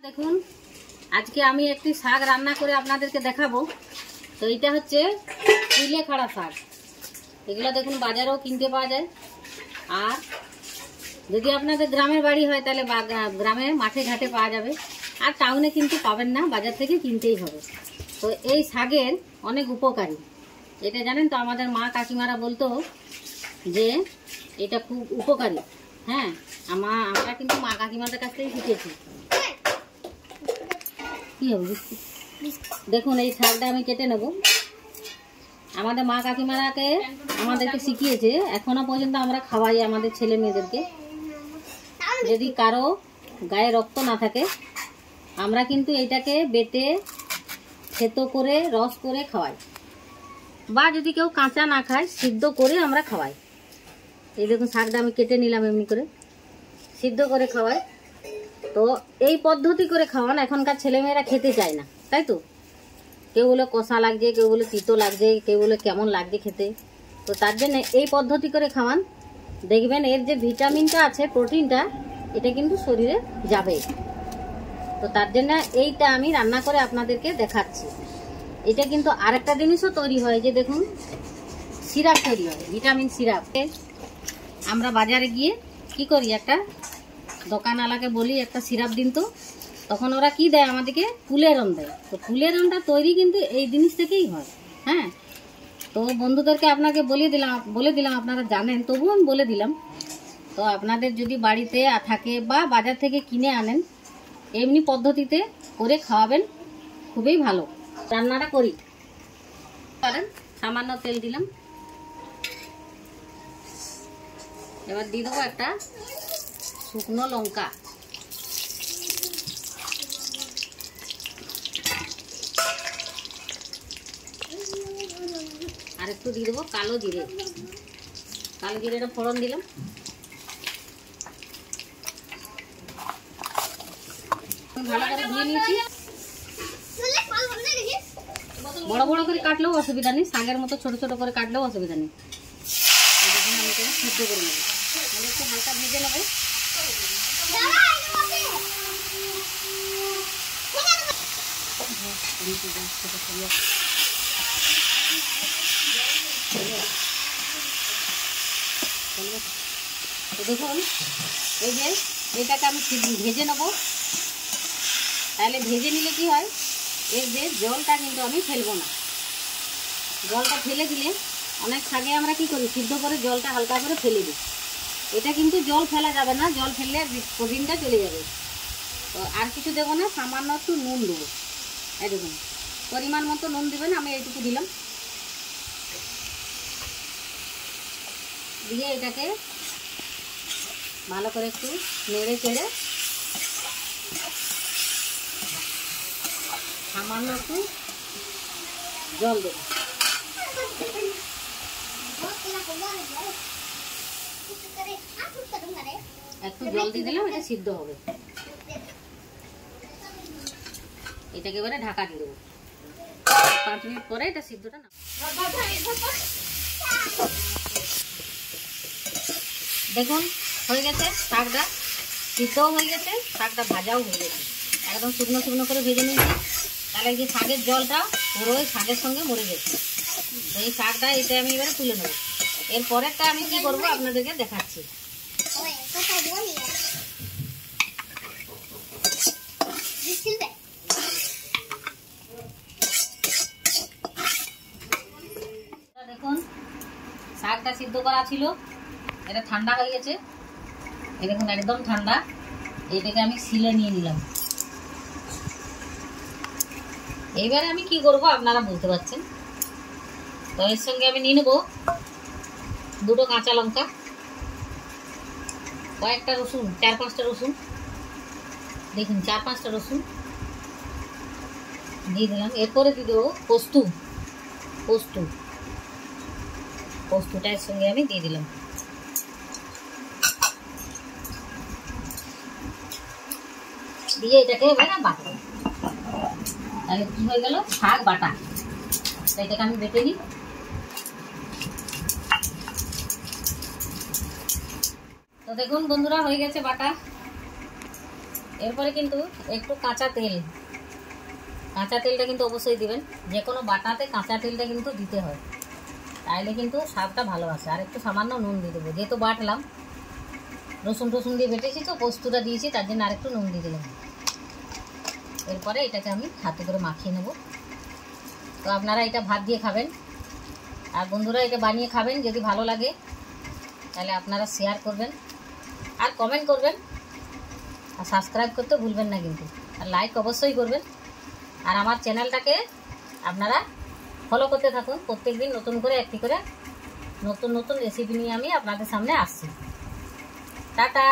দেখুন আজকে আমি একটি শাক রান্না করে আপনাদেরকে দেখাবো। তো এটা হচ্ছে কুলেখাড়া শাক। এগুলো দেখুন বাজারেও কিনতে পাওয়া যায়, আর যদি আপনাদের গ্রামের বাড়ি হয় তাহলে গ্রামে মাঠে ঘাটে পাওয়া যাবে, আর টাউনে কিন্তু পাবেন না, বাজার থেকে কিনতেই হবে। তো এই শাকের অনেক উপকারী, এটা জানেন তো? আমাদের মা কাকিমারা বলতো যে এটা খুব উপকারী। হ্যাঁ, আমরা কিন্তু মা কাকিমাদের কাছ থেকেই শিখেছি। কি হবে দেখুন, এই শাকটা আমি কেটে নেব। আমাদের মা কাকিমারাকে আমাদেরকে শিখিয়েছে, এখনো পর্যন্ত আমরা খাওয়াই আমাদের ছেলে মেয়েদেরকে। যদি কারো গায়ে রক্ত না থাকে আমরা কিন্তু এইটাকে বেটে থেতো করে রস করে খাওয়াই, বা যদি কেউ কাঁচা না খায় সিদ্ধ করে আমরা খাওয়াই। এই দেখুন শাকটা আমি কেটে নিলাম, এমনি করে সিদ্ধ করে খাওয়াই। তো এই পদ্ধতি করে খাওয়ান এখনকার ছেলেমেয়েরা খেতে চায় না, তাই তো? কেউ বলে কষা লাগছে, কেউ বলে তিতো লাগছে, কেউ বলে কেমন লাগছে খেতে। তো তার জন্য এই পদ্ধতি করে খাওয়ান, দেখবেন এর যে ভিটামিনটা আছে, প্রোটিনটা, এটা কিন্তু শরীরে যাবে। তো তার জন্য এইটা আমি রান্না করে আপনাদেরকে দেখাচ্ছি। এটা কিন্তু আরেকটা জিনিসও তৈরি হয়, যে দেখুন সিরাপ তৈরি হয়, ভিটামিন সিরাপ। আমরা বাজারে গিয়ে কি করি, একটা দোকানওয়ালাকে বলি একটা সিরাপ দিন তো, তখন ওরা কি দেয় আমাদেরকে, ফুলেরম দেয়। তো ফুলেরমটা তৈরি কিন্তু এই জিনিস থেকেই হয়। হ্যাঁ, তো বন্ধুদেরকে আপনাকে বলে দিলাম, আপনারা জানেন তবুও আমি বলে দিলাম। তো আপনাদের যদি বাড়িতে থাকে বা বাজার থেকে কিনে আনেন, এমনি পদ্ধতিতে করে খাওয়াবেন, খুবই ভালো। রান্নাটা করি পারেন। সামান্য তেল দিলাম, এবার দিয়ে দেবো একটা শুকনো লঙ্কা, আর একটু দিয়ে দেবো কালো জিরে। কালো জিরেটা ফোড়ন দিলাম। ভালো করে ধুয়ে নিয়েছি, বড় বড় করে কাটলেও অসুবিধা নেই, শাকের মতো ছোট ছোট করে কাটলেও অসুবিধা নেই। আমি এটা সিদ্ধ করে নেব, মানে একটু হালকা ভেজে নেবো। দেখুন এই যে এটাকে আমি ভেজে নেবো। তাহলে ভেজে নিলে কি হয়, এর যে জলটা কিন্তু আমি ফেলবো না। জলটা ফেলে দিলে অনেক শাকে আমরা কি করি, সিদ্ধ করে জলটা হালকা করে ফেলে দিই। এটা কিন্তু জল ফেলা যাবে না, জল ফেললে প্রোটিনটা চলে যাবে। তো আর কিছু দেবো না, সামান্য একটু নুন দেবো। এই দেখুন পরিমাণ মতো নুন দেবেন, আমি এইটুকু দিলাম। দিয়ে এটাকে ভালো করে একটু নেড়ে চেড়ে সামান্য একটু জল দেবো। একটু জল দিয়ে দিলাম, এটা সিদ্ধ হবে। এটাকে এবারে ঢাকা দিয়ে দেবো, 5 মিনিট পরে এটা সিদ্ধটা না। দেখুন হয়ে গেছে, শাকটা সিদ্ধও হয়ে গেছে, শাকটা ভাজাও হয়ে গেছে। একদম শুকনো শুকনো করে ভেজে নিয়েছি, তাহলে যে শাকের জলটা পুরো ওই শাকের সঙ্গে মরে গেছে। তো এই শাকটা এটা আমি এবারে তুলে নেবো। এর পরেরটা আমি কি করবো আপনাদেরকে দেখাচ্ছি। দেখুন শাকটা সিদ্ধ করা ছিল, এটা ঠান্ডা হয়ে গেছে। এই দেখুন একদম ঠান্ডা। এটাকে আমি শিলে নিয়ে নিলাম। এইবারে আমি কি করব আপনারা বুঝতে পারছেন। তো এর সঙ্গে আমি নিয়ে নেবো 2টো কাঁচা লঙ্কা, কয়েকটা রসুন, 4-5টা রসুন। দেখুন 4-5টা রসুন দিয়ে দিলাম। এরপরে দিয়ে দেবো পোস্তটা এর সঙ্গে আমি দিয়ে দিলাম। দিয়ে এটাকে এবারে বাটবো। তাহলে কি হয়ে গেল, শাক বাটা। এটাকে আমি বেটে নিই। তো দেখুন বন্ধুরা হয়ে গেছে বাটা। এরপরে কিন্তু একটু কাঁচা তেলটা কিন্তু অবশ্যই দিবেন। যে কোনো বাটাতে কাঁচা তেলটা কিন্তু দিতে হয়, তাইলে কিন্তু স্বাদটা ভালো আসে। আর একটু সামান্য নুন দিয়ে দেবো, যেহেতু বাটলাম রসুন টসুন দিয়ে বেটেছি তো পোস্তটা দিয়েছি, তার জন্য আরেকটু নুন দিয়ে দিলাম। এরপরে এটাকে আমি হাতে করে মাখিয়ে নেব। তো আপনারা এটা ভাত দিয়ে খাবেন, আর বন্ধুরা এটা বানিয়ে খাবেন। যদি ভালো লাগে তাহলে আপনারা শেয়ার করবেন আর কমেন্ট করবেন, আর সাবস্ক্রাইব করতে ভুলবেন না কিন্তু, আর লাইক অবশ্যই করবেন। আর আমার চ্যানেলটাকে আপনারা ফলো করতে থাকুন। প্রত্যেকদিন নতুন করে একটি করে নতুন রেসিপি নিয়ে আমি আপনাদের সামনে আসছি। টাটা।